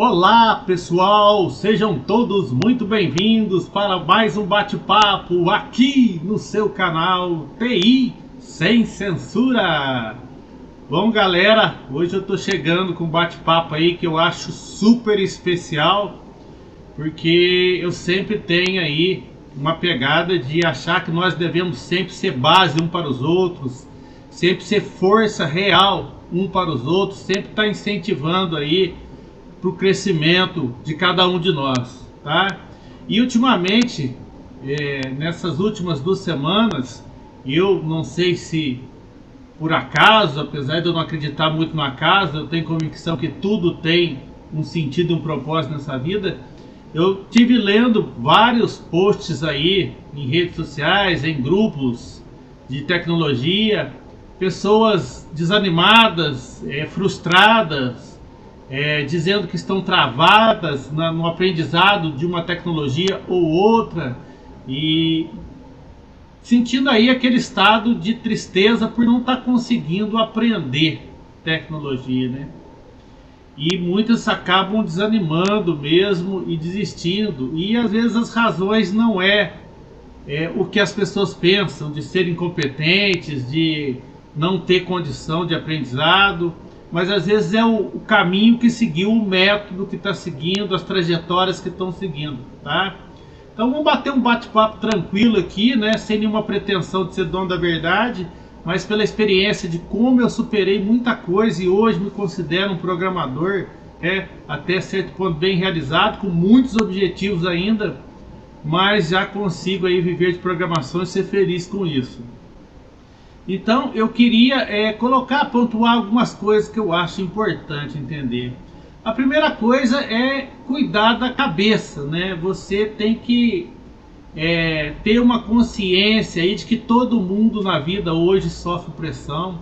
Olá pessoal, sejam todos muito bem-vindos para mais um bate-papo aqui no seu canal TI Sem Censura. Bom galera, hoje eu tô chegando com um bate-papo aí que eu acho super especial, porque eu sempre tenho aí uma pegada de achar que nós devemos sempre ser base um para os outros, sempre ser força real um para os outros, sempre estar incentivando aí para o crescimento de cada um de nós, tá? E ultimamente, nessas últimas 2 semanas, eu não sei se por acaso, apesar de eu não acreditar muito no acaso, eu tenho convicção que tudo tem um sentido e um propósito nessa vida. Eu tive lendo vários posts aí em redes sociais, em grupos de tecnologia, pessoas desanimadas, frustradas, dizendo que estão travadas no aprendizado de uma tecnologia ou outra e sentindo aí aquele estado de tristeza por não estar conseguindo aprender tecnologia, né? E muitas acabam desanimando mesmo e desistindo, e às vezes as razões não é o que as pessoas pensam, de serem incompetentes, de não ter condição de aprendizado, mas às vezes é o caminho que seguiu, o método que está seguindo, as trajetórias que estão seguindo, tá? Então vamos bater um bate-papo tranquilo aqui, né? Sem nenhuma pretensão de ser dono da verdade, mas pela experiência de como eu superei muita coisa e hoje me considero um programador, até certo ponto bem realizado, com muitos objetivos ainda, mas já consigo aí viver de programação e ser feliz com isso. Então eu queria pontuar algumas coisas que eu acho importante entender. A primeira coisa é cuidar da cabeça, né? Você tem que ter uma consciência aí de que todo mundo na vida hoje sofre pressão,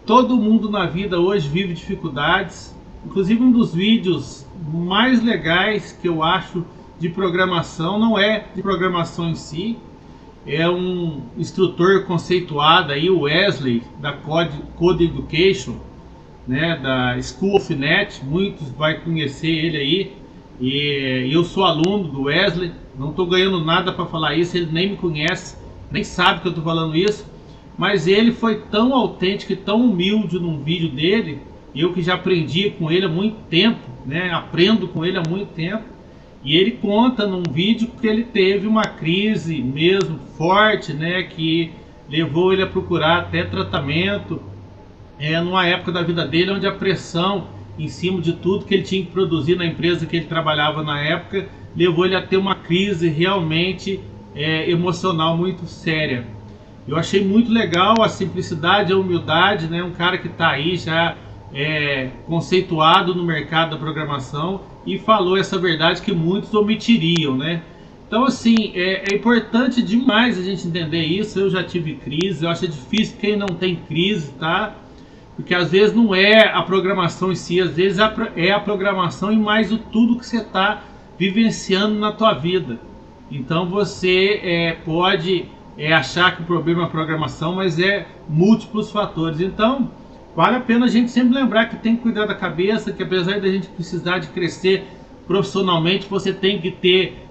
todo mundo na vida hoje vive dificuldades. Inclusive um dos vídeos mais legais que eu acho de programação não é de programação em si, é um instrutor conceituado aí, o Wesley, da Code Education, né, da School of Net, muitos vão conhecer ele aí, e eu sou aluno do Wesley, não estou ganhando nada para falar isso, ele nem me conhece, nem sabe que eu estou falando isso, mas ele foi tão autêntico e tão humilde num vídeo dele, eu que já aprendi com ele há muito tempo, né, aprendo com ele há muito tempo. E ele conta num vídeo que ele teve uma crise mesmo forte, né, que levou ele a procurar até tratamento, numa época da vida dele onde a pressão em cima de tudo que ele tinha que produzir na empresa que ele trabalhava na época, levou ele a ter uma crise realmente emocional muito séria. Eu achei muito legal a simplicidade, a humildade, né, um cara que está aí já conceituado no mercado da programação e falou essa verdade que muitos omitiriam, né? Então assim, é importante demais a gente entender isso. Eu já tive crise, eu acho difícil quem não tem crise, tá? Porque às vezes não é a programação em si, às vezes é a programação e mais o tudo que você está vivenciando na tua vida. Então você pode achar que o problema é a programação, mas é múltiplos fatores. Então vale a pena a gente sempre lembrar que tem que cuidar da cabeça, que apesar da gente precisar de crescer profissionalmente, você tem que ter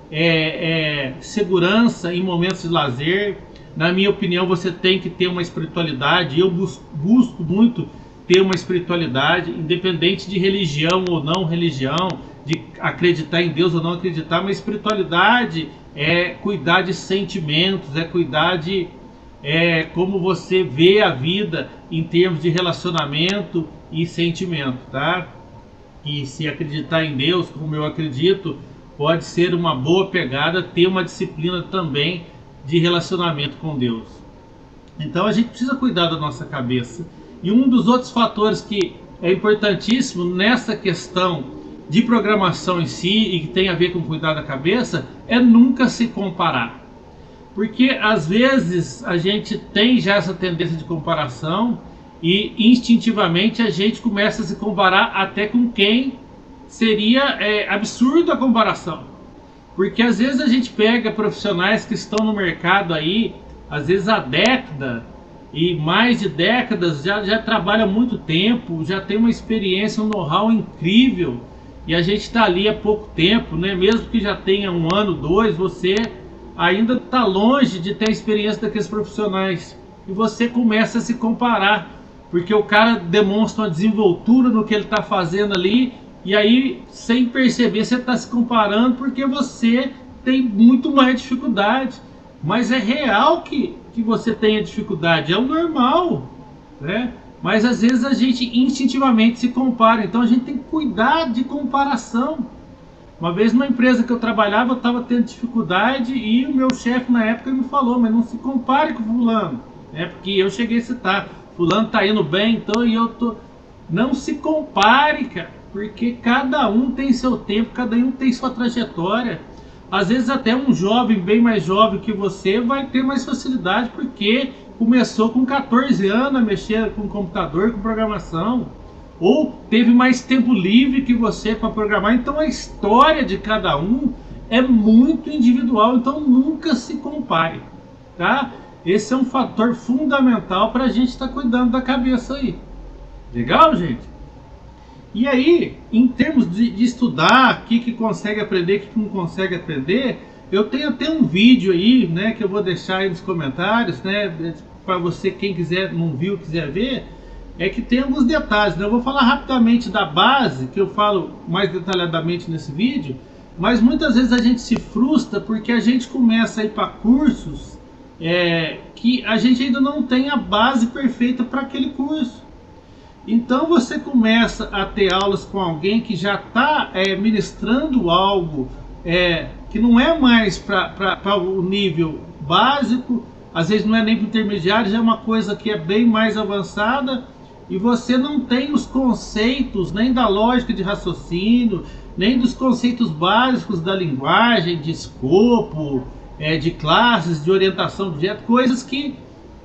segurança em momentos de lazer. Na minha opinião, você tem que ter uma espiritualidade. Eu busco muito ter uma espiritualidade, independente de religião ou não religião, de acreditar em Deus ou não acreditar, mas espiritualidade é cuidar de sentimentos, é cuidar de como você vê a vida em termos de relacionamento e sentimento, tá? E se acreditar em Deus, como eu acredito, pode ser uma boa pegada ter uma disciplina também de relacionamento com Deus. Então a gente precisa cuidar da nossa cabeça. E um dos outros fatores que é importantíssimo nessa questão de programação em si e que tem a ver com cuidar da cabeça é nunca se comparar. Porque às vezes a gente tem já essa tendência de comparação e instintivamente a gente começa a se comparar até com quem seria absurdo a comparação. Porque às vezes a gente pega profissionais que estão no mercado aí, às vezes há década e mais de décadas, já trabalham há muito tempo, já tem uma experiência, um know-how incrível e a gente está ali há pouco tempo, né? Mesmo que já tenha 1 ano, 2, você ainda está longe de ter a experiência daqueles profissionais. E você começa a se comparar, porque o cara demonstra uma desenvoltura no que ele está fazendo ali, e aí, sem perceber, você está se comparando porque você tem muito mais dificuldade. Mas é real que você tenha dificuldade, é o normal, né? Mas às vezes a gente instintivamente se compara, então a gente tem que cuidar de comparação. Uma vez numa empresa que eu trabalhava, eu estava tendo dificuldade e o meu chefe na época me falou, mas não se compare com fulano, né? Porque eu cheguei a citar, fulano está indo bem, então e eu tô... Não se compare, cara, porque cada um tem seu tempo, cada um tem sua trajetória. Às vezes até um jovem bem mais jovem que você vai ter mais facilidade porque começou com 14 anos a mexer com computador, com programação, ou teve mais tempo livre que você para programar. Então a história de cada um é muito individual, então nunca se compare, tá? Esse é um fator fundamental para a gente estar cuidando da cabeça aí. Legal, gente? E aí, em termos de estudar, o que consegue aprender, o que não consegue aprender, eu tenho até um vídeo aí, né, que eu vou deixar aí nos comentários, né, para você, quem quiser, não viu, quiser ver, é que tem alguns detalhes, né? Eu vou falar rapidamente da base, que eu falo mais detalhadamente nesse vídeo, mas muitas vezes a gente se frustra porque a gente começa a ir para cursos que a gente ainda não tem a base perfeita para aquele curso. Então você começa a ter aulas com alguém que já está ministrando algo que não é mais para o nível básico, às vezes não é nem para o intermediário, já é uma coisa que é bem mais avançada, e você não tem os conceitos nem da lógica de raciocínio, nem dos conceitos básicos da linguagem, de escopo, de classes, de orientação de objeto, coisas que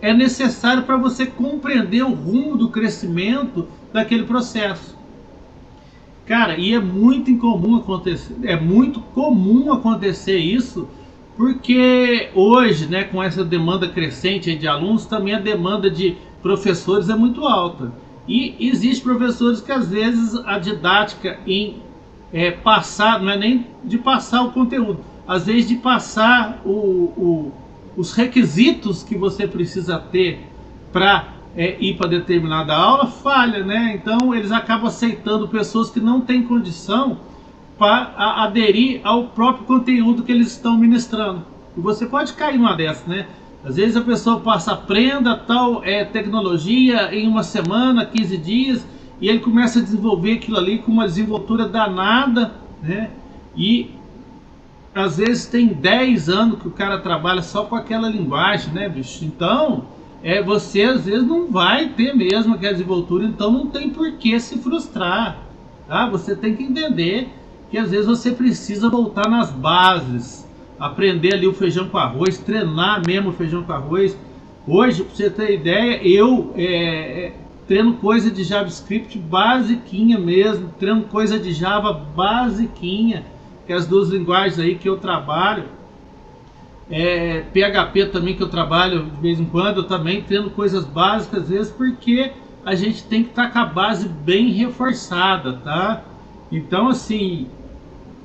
é necessário para você compreender o rumo do crescimento daquele processo. Cara, e é muito comum acontecer isso, porque hoje, né, com essa demanda crescente de alunos, também a demanda de professores é muito alta. E existem professores que às vezes a didática em passar, não é nem de passar o conteúdo, às vezes de passar os requisitos que você precisa ter para ir para determinada aula, falha, né? Então eles acabam aceitando pessoas que não têm condição para aderir ao próprio conteúdo que eles estão ministrando. E você pode cair numa dessas, né? Às vezes a pessoa passa, aprenda tal tecnologia em uma semana, 15 dias, e ele começa a desenvolver aquilo ali com uma desenvoltura danada, né? E às vezes tem 10 anos que o cara trabalha só com aquela linguagem, né, bicho? Então, você às vezes não vai ter mesmo aquela desenvoltura, então não tem por que se frustrar, tá? Você tem que entender que às vezes você precisa voltar nas bases, aprender ali o feijão com arroz, treinar mesmo o feijão com arroz. Hoje, para você ter ideia, eu treino coisa de JavaScript basiquinha mesmo, treino coisa de Java basiquinha, que é as duas linguagens aí que eu trabalho. PHP também, que eu trabalho de vez em quando, eu também treino coisas básicas às vezes, porque a gente tem que estar com a base bem reforçada, tá? Então, assim,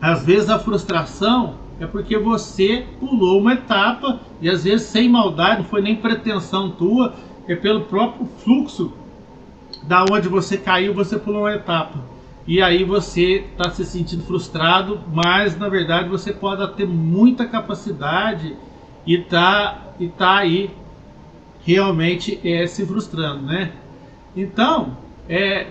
às vezes a frustração é porque você pulou uma etapa, e às vezes sem maldade, não foi nem pretensão tua, é pelo próprio fluxo da onde você caiu, você pulou uma etapa. E aí você está se sentindo frustrado, mas na verdade você pode ter muita capacidade e tá aí realmente se frustrando, né? Então,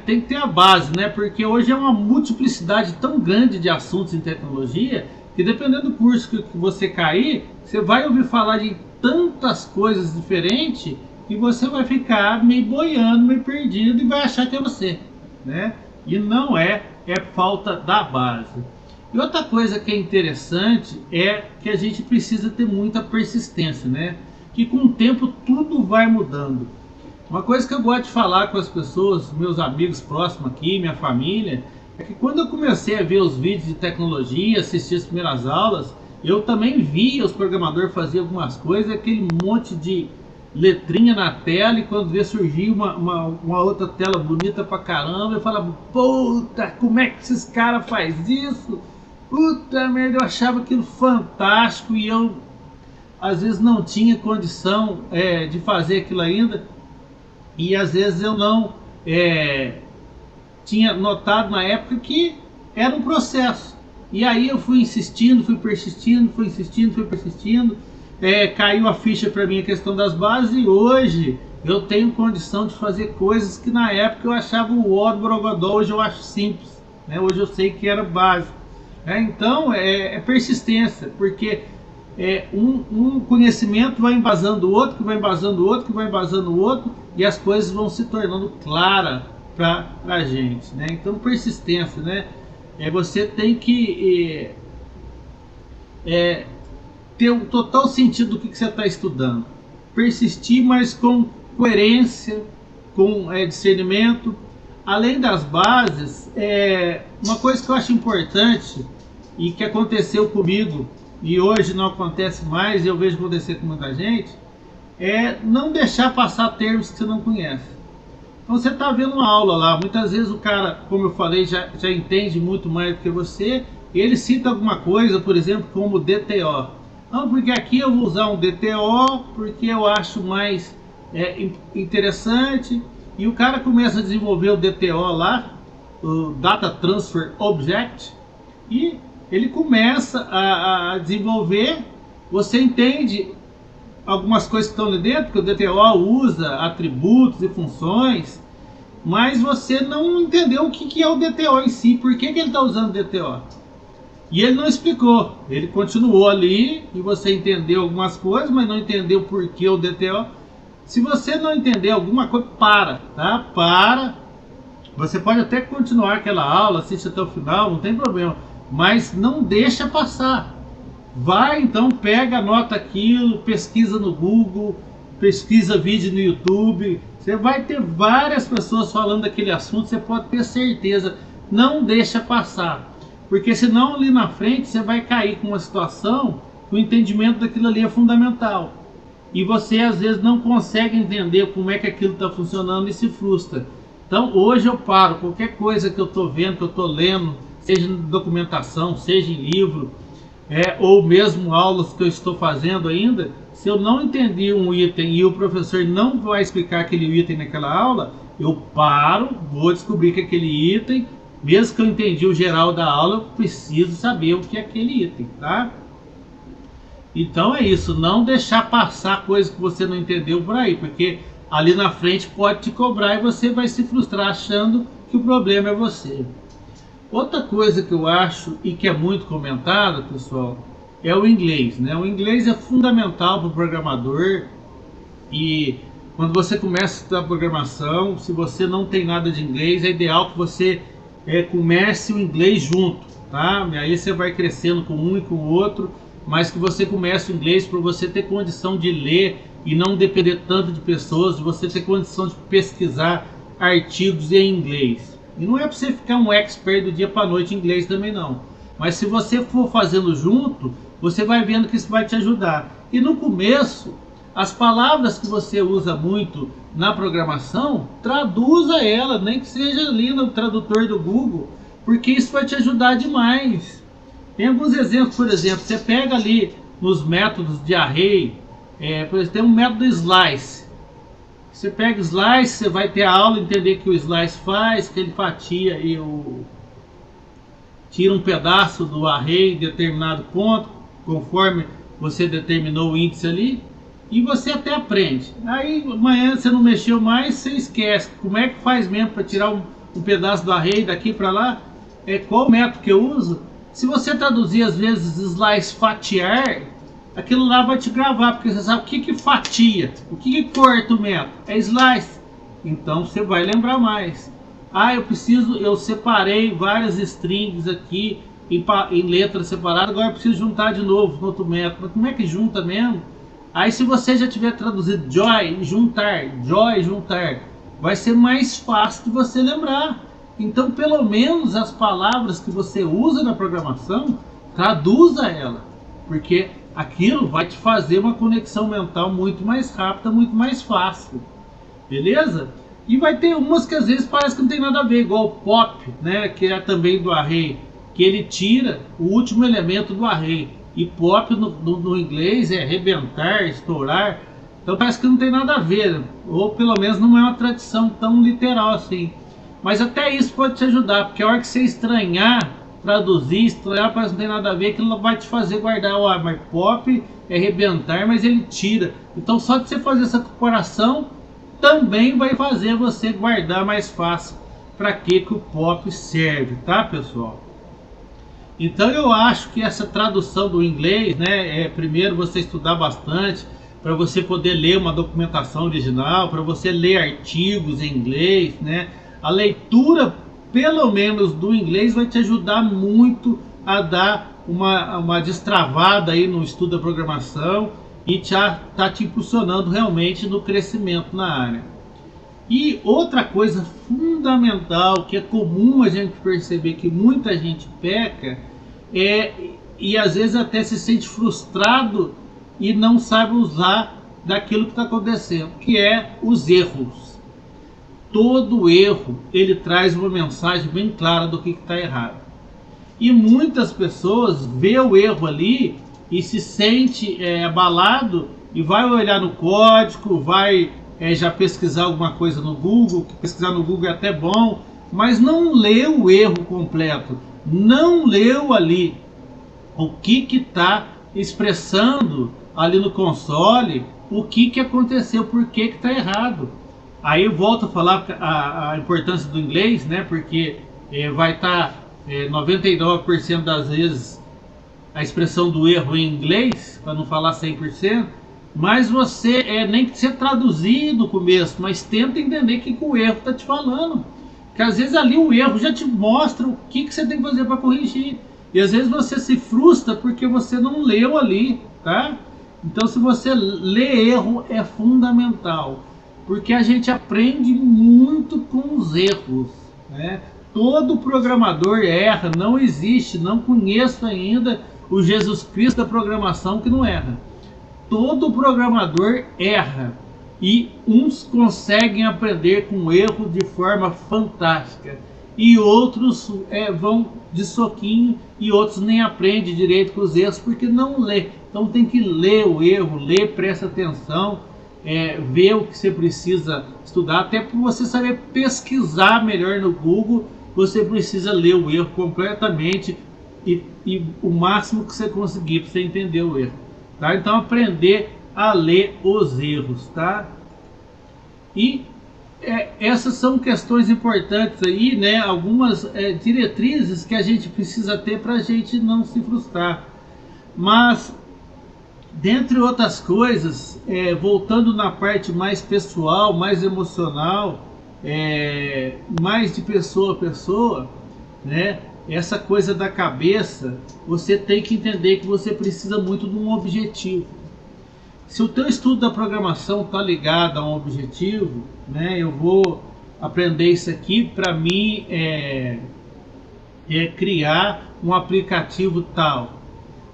tem que ter a base, né? Porque hoje é uma multiplicidade tão grande de assuntos em tecnologia, que dependendo do curso que você cair, você vai ouvir falar de tantas coisas diferentes que você vai ficar meio boiando, meio perdido, e vai achar que é você, né? E não é falta da base. E outra coisa que é interessante é que a gente precisa ter muita persistência, né? Que com o tempo tudo vai mudando. Uma coisa que eu gosto de falar com as pessoas, meus amigos próximos aqui, minha família, é que quando eu comecei a ver os vídeos de tecnologia, assistir as primeiras aulas, eu também via os programadores fazer algumas coisas, aquele monte de letrinha na tela, e quando vê surgir uma outra tela bonita pra caramba, eu falava, puta, como é que esses caras fazem isso? Puta merda, eu achava aquilo fantástico, e eu às vezes não tinha condição de fazer aquilo ainda, e às vezes eu não tinha notado na época que era um processo. E aí eu fui insistindo, fui persistindo, fui insistindo, fui persistindo, caiu a ficha para mim a questão das bases, e hoje eu tenho condição de fazer coisas que na época eu achava o ó do Borogodó, hoje eu acho simples, né? Hoje eu sei que era básico. Então é persistência, porque um conhecimento vai embasando o outro, que vai embasando o outro, que vai embasando o outro, e as coisas vão se tornando claras para a gente, né? Então persistência, né? Você tem que ter um total sentido do que você está estudando, persistir, mas com coerência, com discernimento. Além das bases, uma coisa que eu acho importante e que aconteceu comigo e hoje não acontece mais, e eu vejo acontecer com muita gente, é não deixar passar termos que você não conhece. Então você está vendo uma aula lá, muitas vezes o cara, como eu falei, já entende muito mais do que você, e ele cita alguma coisa, por exemplo, como DTO. Não, porque aqui eu vou usar um DTO, porque eu acho mais interessante, e o cara começa a desenvolver o DTO lá, o Data Transfer Object, e ele começa a desenvolver, você entende algumas coisas que estão ali dentro, que o DTO usa atributos e funções, mas você não entendeu o que é o DTO em si, por que ele está usando o DTO. E ele não explicou, ele continuou ali, e você entendeu algumas coisas, mas não entendeu por que o DTO. Se você não entender alguma coisa, tá? Para. Você pode até continuar aquela aula, assiste até o final, não tem problema, mas não deixa passar. Vai, então, pega, anota aquilo, pesquisa no Google, pesquisa vídeo no YouTube. Você vai ter várias pessoas falando daquele assunto, você pode ter certeza. Não deixa passar, porque senão ali na frente você vai cair com uma situação que o entendimento daquilo ali é fundamental. E você às vezes não consegue entender como é que aquilo está funcionando e se frustra. Então hoje eu paro, qualquer coisa que eu estou vendo, que eu estou lendo, seja em documentação, seja em livro, ou mesmo aulas que eu estou fazendo ainda, se eu não entendi um item e o professor não vai explicar aquele item naquela aula, eu paro, vou descobrir que aquele item, mesmo que eu entendi o geral da aula, eu preciso saber o que é aquele item, tá? Então é isso, não deixar passar coisa que você não entendeu por aí, porque ali na frente pode te cobrar e você vai se frustrar achando que o problema é você. Outra coisa que eu acho e que é muito comentada, pessoal, é o inglês, né? O inglês é fundamental para o programador, e quando você começa a estudar programação, se você não tem nada de inglês, é ideal que você comece o inglês junto, tá? E aí você vai crescendo com um e com o outro, mas que você comece o inglês para você ter condição de ler e não depender tanto de pessoas, de você ter condição de pesquisar artigos em inglês. E não é para você ficar um expert do dia para a noite em inglês também não. Mas se você for fazendo junto, você vai vendo que isso vai te ajudar. E no começo, as palavras que você usa muito na programação, traduza ela, nem que seja ali no tradutor do Google, porque isso vai te ajudar demais. Tem alguns exemplos, por exemplo, você pega ali nos métodos de array, por exemplo, tem um método slice. Você pega slice, você vai ter a aula, entender que o slice faz, que ele fatia e tira um pedaço do array em determinado ponto, conforme você determinou o índice ali, e você até aprende. Aí amanhã você não mexeu mais, você esquece. Como é que faz mesmo para tirar um pedaço do array daqui para lá? Qual método que eu uso? Se você traduzir às vezes slice fatiar, aquilo lá vai te gravar, porque você sabe o que fatia, o que corta o método, é slice. Então você vai lembrar mais. Eu separei várias strings aqui em letras separadas, agora eu preciso juntar de novo no outro método. Mas como é que junta mesmo? Aí se você já tiver traduzido joy, juntar, vai ser mais fácil de você lembrar. Então pelo menos as palavras que você usa na programação, traduza ela. Porque aquilo vai te fazer uma conexão mental muito mais rápida, muito mais fácil, beleza? E vai ter umas que às vezes parece que não tem nada a ver, igual o pop, né, que é também do array, que ele tira o último elemento do array. E pop no inglês é arrebentar, estourar. Então parece que não tem nada a ver, ou pelo menos não é uma tradição tão literal assim. Mas até isso pode te ajudar, porque a hora que você estranhar, traduzir, estranhar, parece que não tem nada a ver, aquilo vai te fazer guardar, mas pop é arrebentar, mas ele tira. Então só de você fazer essa comparação, também vai fazer você guardar mais fácil para que o pop serve, tá, pessoal? Então eu acho que essa tradução do inglês, né, primeiro você estudar bastante, para você poder ler uma documentação original, para você ler artigos em inglês, né? A leitura, pelo menos do inglês, vai te ajudar muito a dar uma destravada aí no estudo da programação e tá te impulsionando realmente no crescimento na área. E outra coisa fundamental que é comum a gente perceber que muita gente peca e às vezes até se sente frustrado e não sabe usar daquilo que está acontecendo, que é os erros. Todo erro ele traz uma mensagem bem clara do que está errado. E muitas pessoas vê o erro ali e se sente abalado e vai olhar no código, vai já pesquisar alguma coisa no Google, que pesquisar no Google é até bom, mas não leu o erro completo, não leu ali o que está expressando ali no console, o que aconteceu, por que está errado. Aí eu volto a falar a importância do inglês, né? Porque vai estar 99% das vezes a expressão do erro em inglês, para não falar 100%, mas você nem que você traduzir no começo, mas tenta entender o que o erro está te falando. Porque às vezes ali o erro já te mostra o que você tem que fazer para corrigir. E às vezes você se frustra porque você não leu ali, tá? Então se você lê erro é fundamental, porque a gente aprende muito com os erros, né? Todo programador erra, não existe, não conheço ainda o Jesus Cristo da programação que não erra. Todo programador erra e uns conseguem aprender com erro de forma fantástica e outros vão de soquinho e outros nem aprendem direito com os erros porque não lê. Então tem que ler o erro, presta atenção, ver o que você precisa estudar, até para você saber pesquisar melhor no Google. Você precisa ler o erro completamente e o máximo que você conseguir para você entender o erro, tá? Então aprender a ler os erros, tá? E essas são questões importantes aí, né? Algumas diretrizes que a gente precisa ter para a gente não se frustrar. Mas, dentre outras coisas, voltando na parte mais pessoal, mais emocional, mais de pessoa a pessoa, né? Essa coisa da cabeça, você tem que entender que você precisa muito de um objetivo. Se o teu estudo da programação está ligado a um objetivo, né? Eu vou aprender isso aqui, para mim criar um aplicativo tal.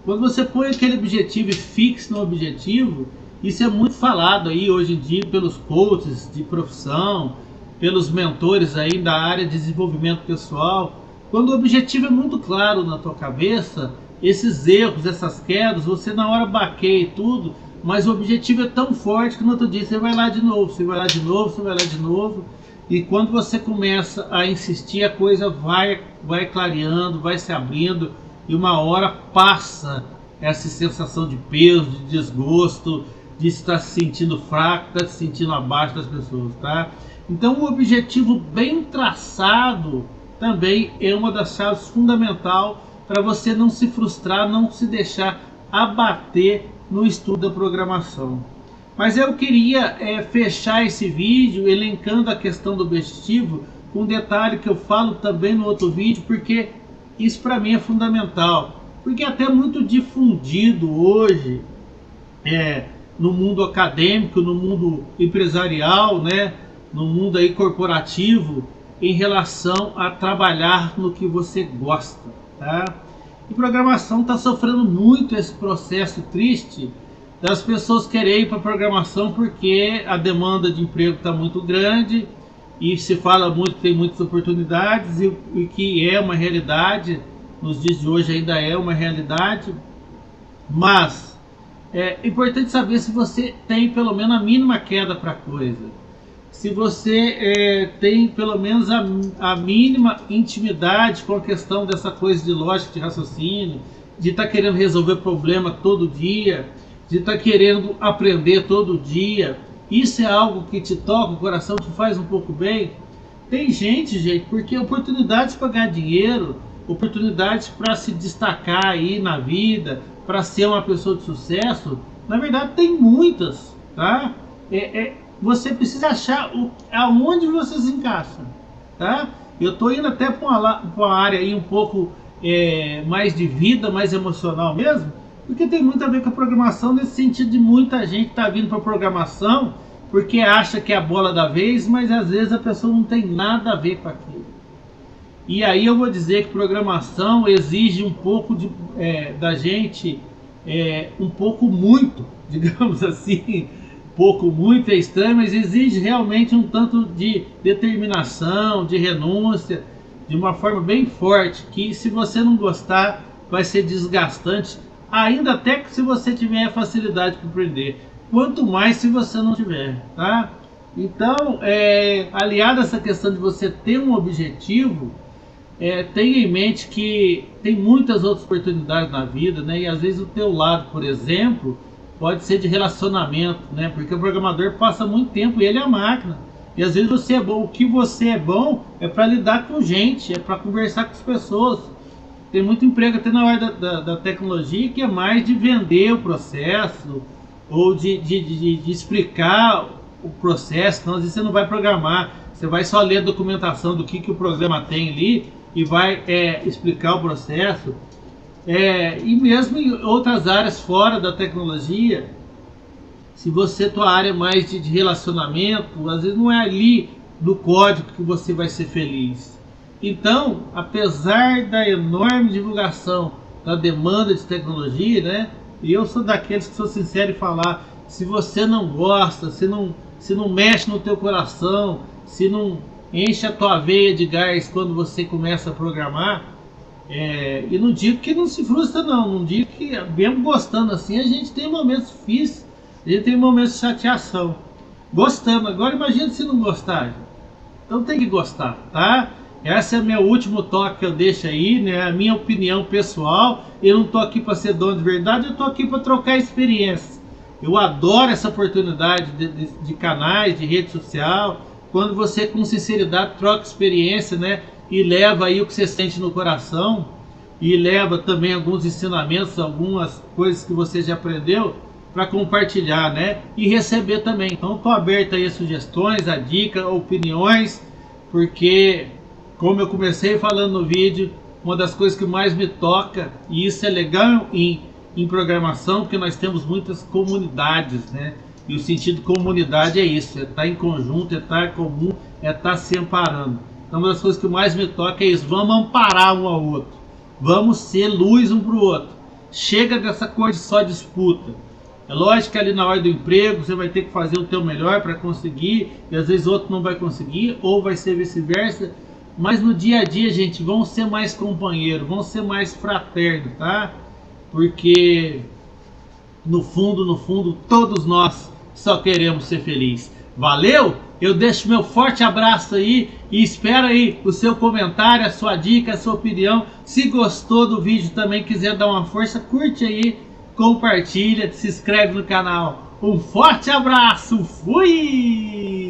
Quando você põe aquele objetivo e fixa no objetivo, isso é muito falado aí hoje em dia pelos coaches de profissão, pelos mentores aí da área de desenvolvimento pessoal. Quando o objetivo é muito claro na tua cabeça, esses erros, essas quedas, você na hora baqueia e tudo, mas o objetivo é tão forte que no outro dia você vai lá de novo, você vai lá de novo, você vai lá de novo. E quando você começa a insistir, a coisa vai clareando, vai se abrindo, e uma hora passa essa sensação de peso, de desgosto, de estar se sentindo fraco, estar se sentindo abaixo das pessoas, tá? Então o objetivo bem traçado também é uma das chaves fundamentais para você não se frustrar, não se deixar abater no estudo da programação. Mas eu queria fechar esse vídeo elencando a questão do objetivo com um detalhe que eu falo também no outro vídeo, porque isso para mim é fundamental, porque é até muito difundido hoje no mundo acadêmico, no mundo empresarial, né, no mundo aí corporativo, em relação a trabalhar no que você gosta, tá? E programação está sofrendo muito esse processo triste das pessoas quererem ir para programação porque a demanda de emprego está muito grande e se fala muito que tem muitas oportunidades e que é uma realidade, nos dias de hoje ainda é uma realidade, mas é importante saber se você tem pelo menos a mínima queda para a coisa, se você tem pelo menos a mínima intimidade com a questão dessa coisa de lógica de raciocínio, de estar querendo resolver problema todo dia, de estar querendo aprender todo dia. Isso é algo que te toca o coração, te faz um pouco bem. Tem gente, porque oportunidades para ganhar dinheiro, oportunidades para se destacar aí na vida, para ser uma pessoa de sucesso, na verdade tem muitas, tá? Você precisa achar aonde você se encaixa, tá? Eu estou indo até para uma área aí um pouco mais de vida, mais emocional mesmo, porque tem muito a ver com a programação, nesse sentido de muita gente tá vindo para programação porque acha que é a bola da vez, mas às vezes a pessoa não tem nada a ver com aquilo. E aí eu vou dizer que programação exige um pouco da gente, um pouco muito, digamos assim, pouco muito é estranho, mas exige realmente um tanto de determinação, de renúncia, de uma forma bem forte, que se você não gostar vai ser desgastante, ainda até que se você tiver facilidade para aprender, quanto mais se você não tiver, tá? Então, aliado a essa questão de você ter um objetivo, tenha em mente que tem muitas outras oportunidades na vida, né? E às vezes o teu lado, por exemplo, pode ser de relacionamento, né? Porque o programador passa muito tempo e ele é a máquina. E às vezes você é bom, o que você é bom é para lidar com gente, é para conversar com as pessoas. Tem muito emprego até na área da tecnologia que é mais de vender o processo ou de explicar o processo. Então às vezes você não vai programar, você vai só ler a documentação do que o programa tem ali e vai explicar o processo. E mesmo em outras áreas fora da tecnologia, se você tua área mais de relacionamento, às vezes não é ali no código que você vai ser feliz. Então, apesar da enorme divulgação da demanda de tecnologia, né? E eu sou daqueles que sou sincero em falar, se você não gosta, se não mexe no teu coração, se não enche a tua veia de gás quando você começa a programar, e não digo que não se frustra não digo que mesmo gostando assim, a gente tem momentos difíceis, a gente tem momentos de chateação, gostando. Agora imagina se não gostar, gente. Então tem que gostar, tá? Esse é o meu último toque que eu deixo aí, né? A minha opinião pessoal. Eu não tô aqui para ser dono de verdade, eu tô aqui para trocar experiências. Eu adoro essa oportunidade de canais, de rede social, quando você com sinceridade troca experiência, né? E leva aí o que você sente no coração, e leva também alguns ensinamentos, algumas coisas que você já aprendeu para compartilhar, né? E receber também. Então estou aberto aí a sugestões, a dicas, opiniões, porque como eu comecei falando no vídeo, uma das coisas que mais me toca, e isso é legal em programação, porque nós temos muitas comunidades, né? E o sentido de comunidade é isso, é estar em conjunto, é estar em comum, é estar se amparando. Então uma das coisas que mais me toca é isso, vamos amparar um ao outro, vamos ser luz um para o outro, chega dessa coisa de só disputa. É lógico que ali na hora do emprego você vai ter que fazer o teu melhor para conseguir, e às vezes o outro não vai conseguir, ou vai ser vice-versa, mas no dia a dia, gente, vamos ser mais companheiros, vamos ser mais fraternos, tá? Porque no fundo, todos nós só queremos ser felizes. Valeu? Eu deixo meu forte abraço aí e espero aí o seu comentário, a sua dica, a sua opinião. Se gostou do vídeo também, quiser dar uma força, curte aí, compartilha, se inscreve no canal. Um forte abraço, fui!